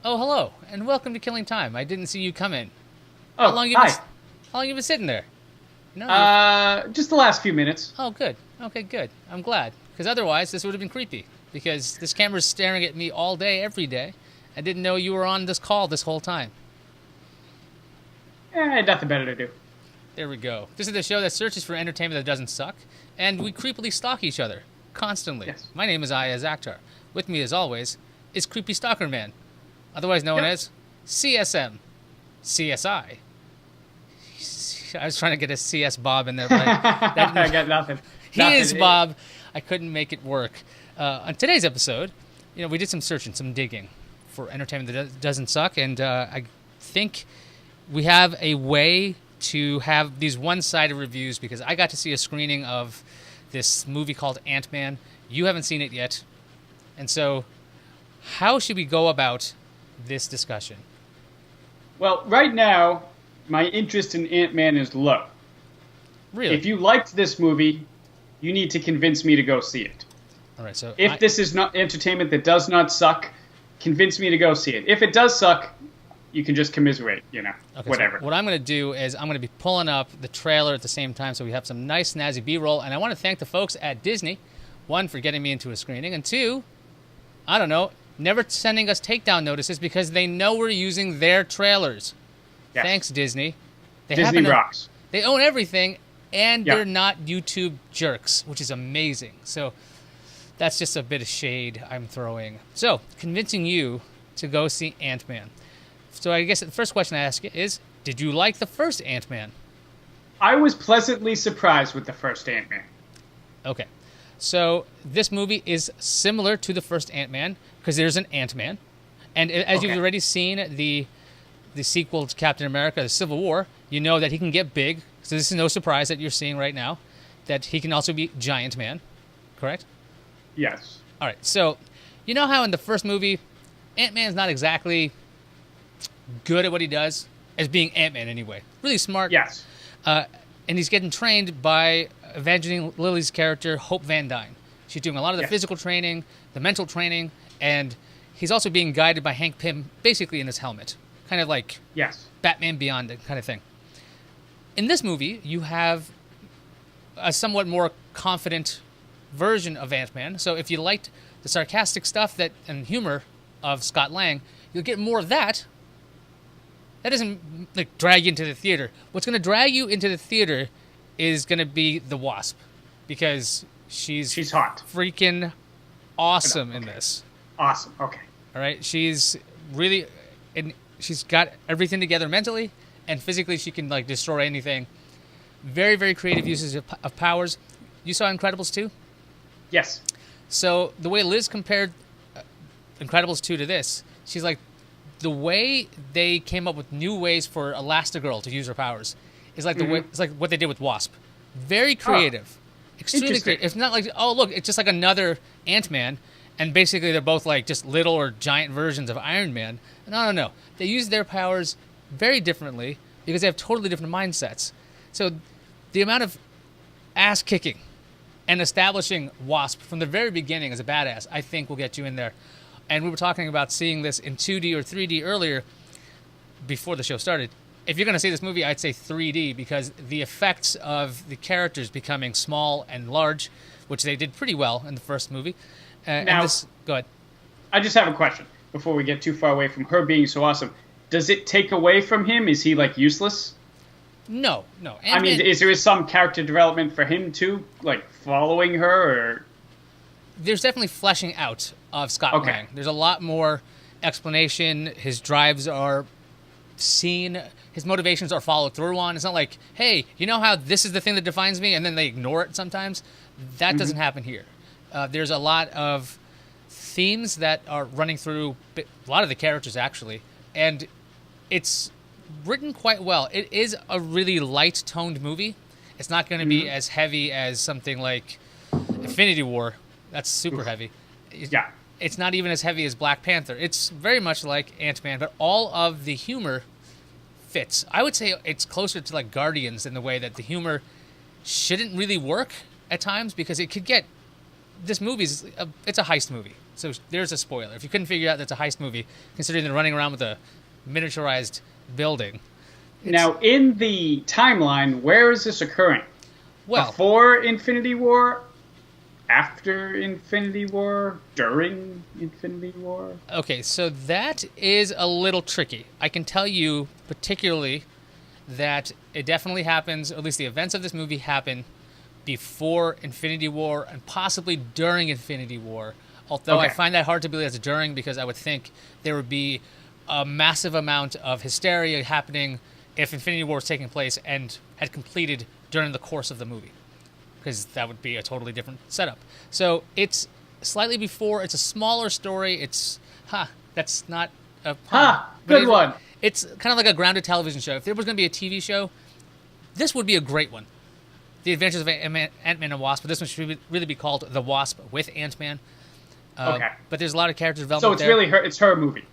Oh, hello, and welcome to Killing Time. I didn't see you come in. How Oh, long you been? hi. How long you been sitting there? No, you're. Just the last few minutes. Oh, good. Okay, good. I'm glad, because otherwise this would have been creepy. Because this camera's staring at me all day, every day. I didn't know you were on this call this whole time. Nothing better to do. There we go. This is the show that searches for entertainment that doesn't suck, and we creepily stalk each other constantly. Yes. My name is Iyaz. With me, as always, is Creepy Stalker Man, otherwise known Yep. as CSM, CSI. I was trying to get a CS Bob in there, but I got nothing. he Nothing. is Bob. I couldn't make it work. On today's episode, we did some searching, some digging for entertainment that doesn't suck, and I think we have a way to have these one-sided reviews because I got to see a screening of this movie called Ant-Man. You haven't seen it yet, and so how should we go about this discussion? Well, right now, my interest in Ant-Man is low. Really? If you liked this movie, you need to convince me to go see it. All right, so If this is not entertainment that does not suck, convince me to go see it. If it does suck, you can just commiserate, okay, whatever. So what I'm going to do is I'm going to be pulling up the trailer at the same time so we have some nice, snazzy B-roll. And I want to thank the folks at Disney, one, for getting me into a screening, and two, I don't know, never sending us takedown notices because they know we're using their trailers. Yes. Thanks, Disney. They Disney happen to- rocks. They own everything, and Yeah. they're not YouTube jerks, which is amazing. So that's just a bit of shade I'm throwing. So, convincing you to go see Ant-Man. So I guess the first question I ask you is, did you like the first Ant-Man? I was pleasantly surprised with the first Ant-Man. Okay. So this movie is similar to the first Ant-Man because there's an Ant-Man. And as Okay. you've already seen the sequel to Captain America, the Civil War, you know that he can get big. So this is no surprise that you're seeing right now that he can also be Giant Man. Correct? Yes. All right. So you know how in the first movie, Ant-Man's not exactly good at what he does as being Ant-Man anyway. Really smart. Yes. And he's getting trained by Evangeline Lilly's character, Hope Van Dyne. She's doing a lot of the Yes. physical training, the mental training, and he's also being guided by Hank Pym, basically in his helmet. Kind of like Yes. Batman Beyond kind of thing. In this movie, you have a somewhat more confident version of Ant-Man. So if you liked the sarcastic stuff and humor of Scott Lang, you'll get more of that. That doesn't like drag you into the theater. What's going to drag you into the theater is going to be the Wasp, because she's hot. freaking awesome in Okay. this. Awesome. Okay. All right, she's really, and she's got everything together mentally and physically. She can like destroy anything. Very, very creative uses of powers. You saw Incredibles 2? Yes. So the way Liz compared Incredibles 2 to this, she's like, the way they came up with new ways for Elastigirl to use her powers is like the way it's like what they did with Wasp. Very creative, extremely Interesting. creative. It's not like, oh look, it's just like another Ant-Man, and basically they're both like just little or giant versions of Iron Man. No. They use their powers very differently because they have totally different mindsets. So the amount of ass kicking and establishing Wasp from the very beginning as a badass, I think will get you in there. And we were talking about seeing this in 2D or 3D earlier before the show started. If you're going to see this movie, I'd say 3D because the effects of the characters becoming small and large, which they did pretty well in the first movie. Now- Go ahead. I just have a question before we get too far away from her being so awesome. Does it take away from him? Is he like useless? No. I mean, is there some character development for him too, like following her, or There's definitely fleshing out of Scott Okay. Lang. There's a lot more explanation. His drives are seen. His motivations are followed through on. It's not like, hey, you know how this is the thing that defines me, and then they ignore it sometimes? That doesn't happen here. There's a lot of themes that are running through a lot of the characters, actually, and it's written quite well. It is a really light-toned movie. It's not going to be as heavy as something like Infinity War. That's super heavy. yeah, It's not even as heavy as Black Panther. It's very much like Ant-Man, but all of the humor fits. I would say it's closer to like Guardians in the way that the humor shouldn't really work at times because it could get this movie's it's a heist movie. So there's a spoiler. If you couldn't figure out that's a heist movie, considering they're running around with a miniaturized building. Now, in the timeline, where is this occurring? Well, before Infinity War? After Infinity War? During Infinity War? okay, so that is a little tricky. I can tell you particularly that it definitely happens, or at least the events of this movie happen before Infinity War and possibly during Infinity War. Although I find that hard to believe as during, because I would think there would be a massive amount of hysteria happening if Infinity War was taking place and had completed during the course of the movie, because that would be a totally different setup. So it's slightly before. It's a smaller story. It's that's not a pun, good one. It's kind of like a grounded television show. If there was going to be a TV show, this would be a great one. The Adventures of Ant-Man and Wasp, but this one should really be called The Wasp with Ant-Man. Okay. But there's a lot of character development. So it's really her. It's her movie.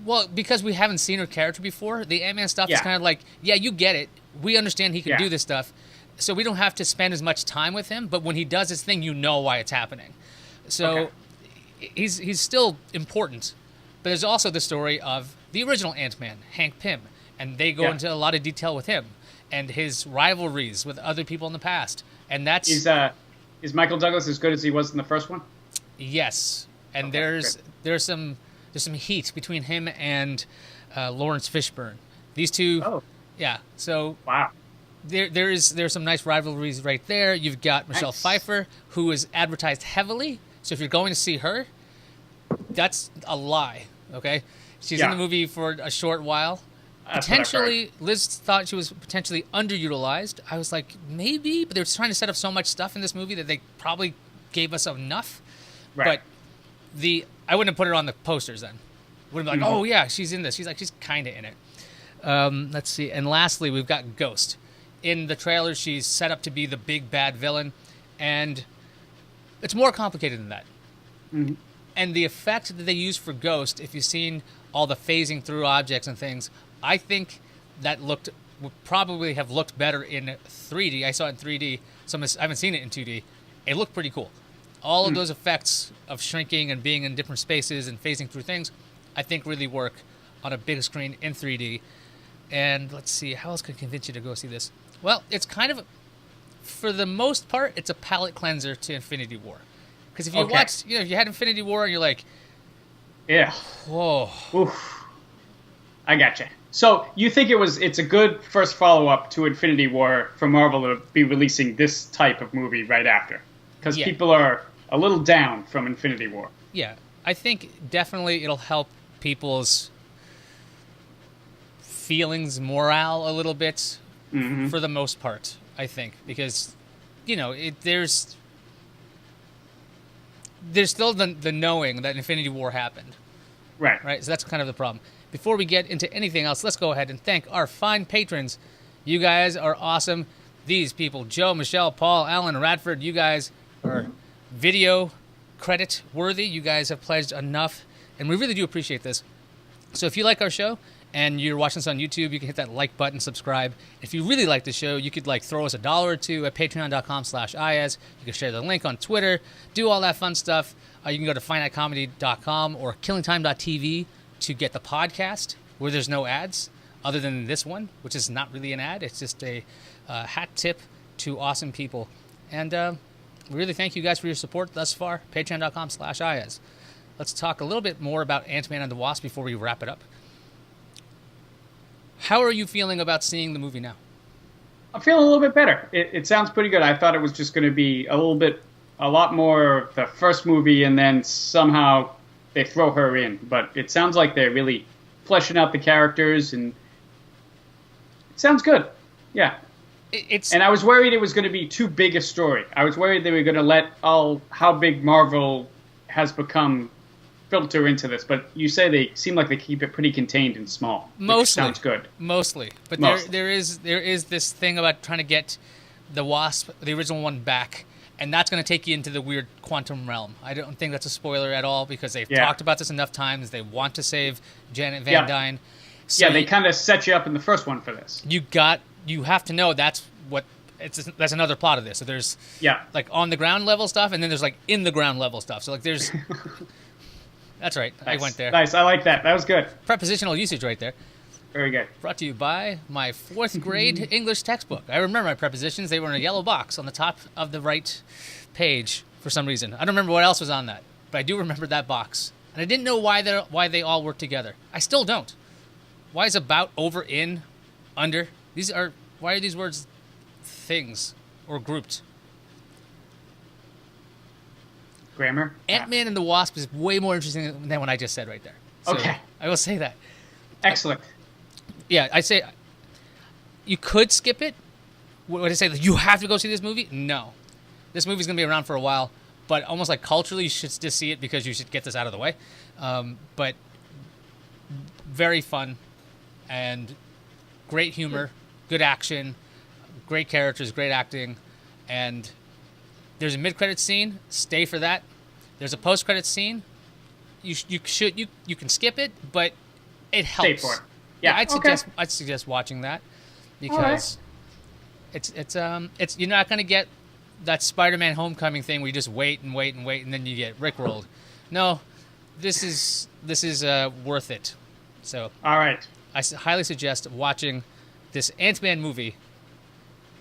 Well, because we haven't seen her character before, the Ant-Man stuff is kind of like, yeah, you get it. We understand he can do this stuff, so we don't have to spend as much time with him. But when he does his thing, you know why it's happening. So he's still important. But there's also the story of the original Ant-Man, Hank Pym, and they go into a lot of detail with him and his rivalries with other people in the past. And that's is Michael Douglas as good as he was in the first one? Yes, and there's some heat between him and Lawrence Fishburne. These two. Oh. Yeah. So. Wow. There's some nice rivalries right there. You've got Michelle Pfeiffer, who is advertised heavily. So if you're going to see her, that's a lie. Okay, she's in the movie for a short while. Potentially, Liz thought she was potentially underutilized. I was like, maybe, but they were trying to set up so much stuff in this movie that they probably gave us enough. Right. But I wouldn't have put her on the posters then. Wouldn't be like, oh yeah, she's in this. She's kind of in it. Let's see. And lastly, we've got Ghost. In the trailer, she's set up to be the big bad villain, and it's more complicated than that. Mm-hmm. And the effect that they use for Ghost, if you've seen all the phasing through objects and things, I think that would probably have looked better in 3D. I saw it in 3D. I haven't seen it in 2D. It looked pretty cool. All of those effects of shrinking and being in different spaces and phasing through things, I think really work on a big screen in 3D. And let's see, how else could I convince you to go see this? Well, it's kind of, for the most part, it's a palate cleanser to Infinity War. Because if you watch, if you had Infinity War and you're like, whoa. Oof. I gotcha. So you think it's a good first follow-up to Infinity War for Marvel to be releasing this type of movie right after? Because people are a little down from Infinity War. Yeah, I think definitely it'll help people's feelings, morale a little bit, for the most part, I think. Because, there's still the knowing that Infinity War happened. Right. So that's kind of the problem. Before we get into anything else, let's go ahead and thank our fine patrons. You guys are awesome. These people, Joe, Michelle, Paul, Alan, Radford, you guys are video credit worthy. You guys have pledged enough, and we really do appreciate this. So if you like our show and you're watching this on YouTube, you can hit that like button, subscribe. If you really like the show, you could throw us $1 or $2 at patreon.com/Iyaz. You can share the link on Twitter, do all that fun stuff. You can go to finitecomedy.com or killingtime.tv to get the podcast where there's no ads other than this one, which is not really an ad. It's just a hat tip to awesome people. And we really thank you guys for your support thus far. Patreon.com/Iyaz. Let's talk a little bit more about Ant-Man and the Wasp before we wrap it up. How are you feeling about seeing the movie now? I'm feeling a little bit better. It sounds pretty good. I thought it was just going to be a lot more of the first movie, and then somehow they throw her in. But it sounds like they're really fleshing out the characters, and it sounds good. Yeah. And I was worried it was going to be too big a story. I was worried they were going to let how big Marvel has become filter into this. But you say they seem like they keep it pretty contained and small. Mostly. Sounds good. Mostly. But there is this thing about trying to get the Wasp, the original one, back. And that's going to take you into the weird quantum realm. I don't think that's a spoiler at all because they've talked about this enough times. They want to save Janet Van Dyne. So they kind of set you up in the first one for this. You have to know that's what that's another plot of this. So there's like on the ground level stuff, and then there's like in the ground level stuff. So like there's that's right. Nice. I went there. Nice. I like that. That was good. Prepositional usage right there. Very good. Brought to you by my 4th grade English textbook. I remember my prepositions. They were in a yellow box on the top of the right page for some reason. I don't remember what else was on that, but I do remember that box. And I didn't know why they all work together. I still don't. Why is about, over, in, under? Why are these words things or grouped? Grammar? Ant-Man and the Wasp is way more interesting than what I just said right there. So Okay. I will say that. Excellent. Yeah, I say you could skip it. Would I say that you have to go see this movie? No. This movie's going to be around for a while, but almost like culturally, you should just see it because you should get this out of the way. But very fun and great humor, good action, great characters, great acting, and there's a mid-credits scene. Stay for that. There's a post-credits scene. You can skip it, but it helps. Stay for it. Yeah, I'd suggest watching that because it's you're not gonna get that Spider-Man Homecoming thing where you just wait and wait and wait and then you get rickrolled. No, this is worth it. So all right, I highly suggest watching this Ant-Man movie.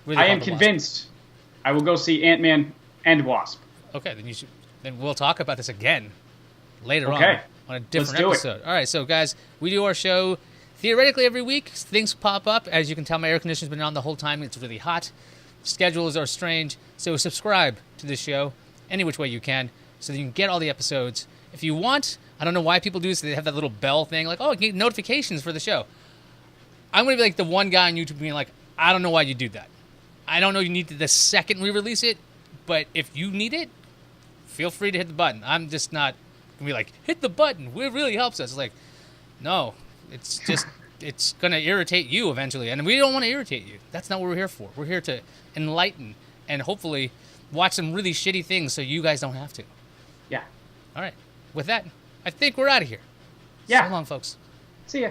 I am convinced. I will go see Ant-Man and Wasp. Okay, then we'll talk about this again later on a different episode. All right, so guys, we do our show theoretically every week. Things pop up. As you can tell, my air conditioner's been on the whole time. It's really hot. Schedules are strange. So subscribe to this show any which way you can so that you can get all the episodes. If you want, I don't know why people do this. They have that little bell thing like, oh, you get notifications for the show. I'm going to be like the one guy on YouTube being like, I don't know why you do that. I don't know you need the second we release it, but if you need it, feel free to hit the button. I'm just not going to be like, hit the button. It really helps us. It's like, no, it's just, it's going to irritate you eventually. And we don't want to irritate you. That's not what we're here for. We're here to enlighten and hopefully watch some really shitty things so you guys don't have to. Yeah. All right. With that, I think we're out of here. Yeah. So long, folks. See ya.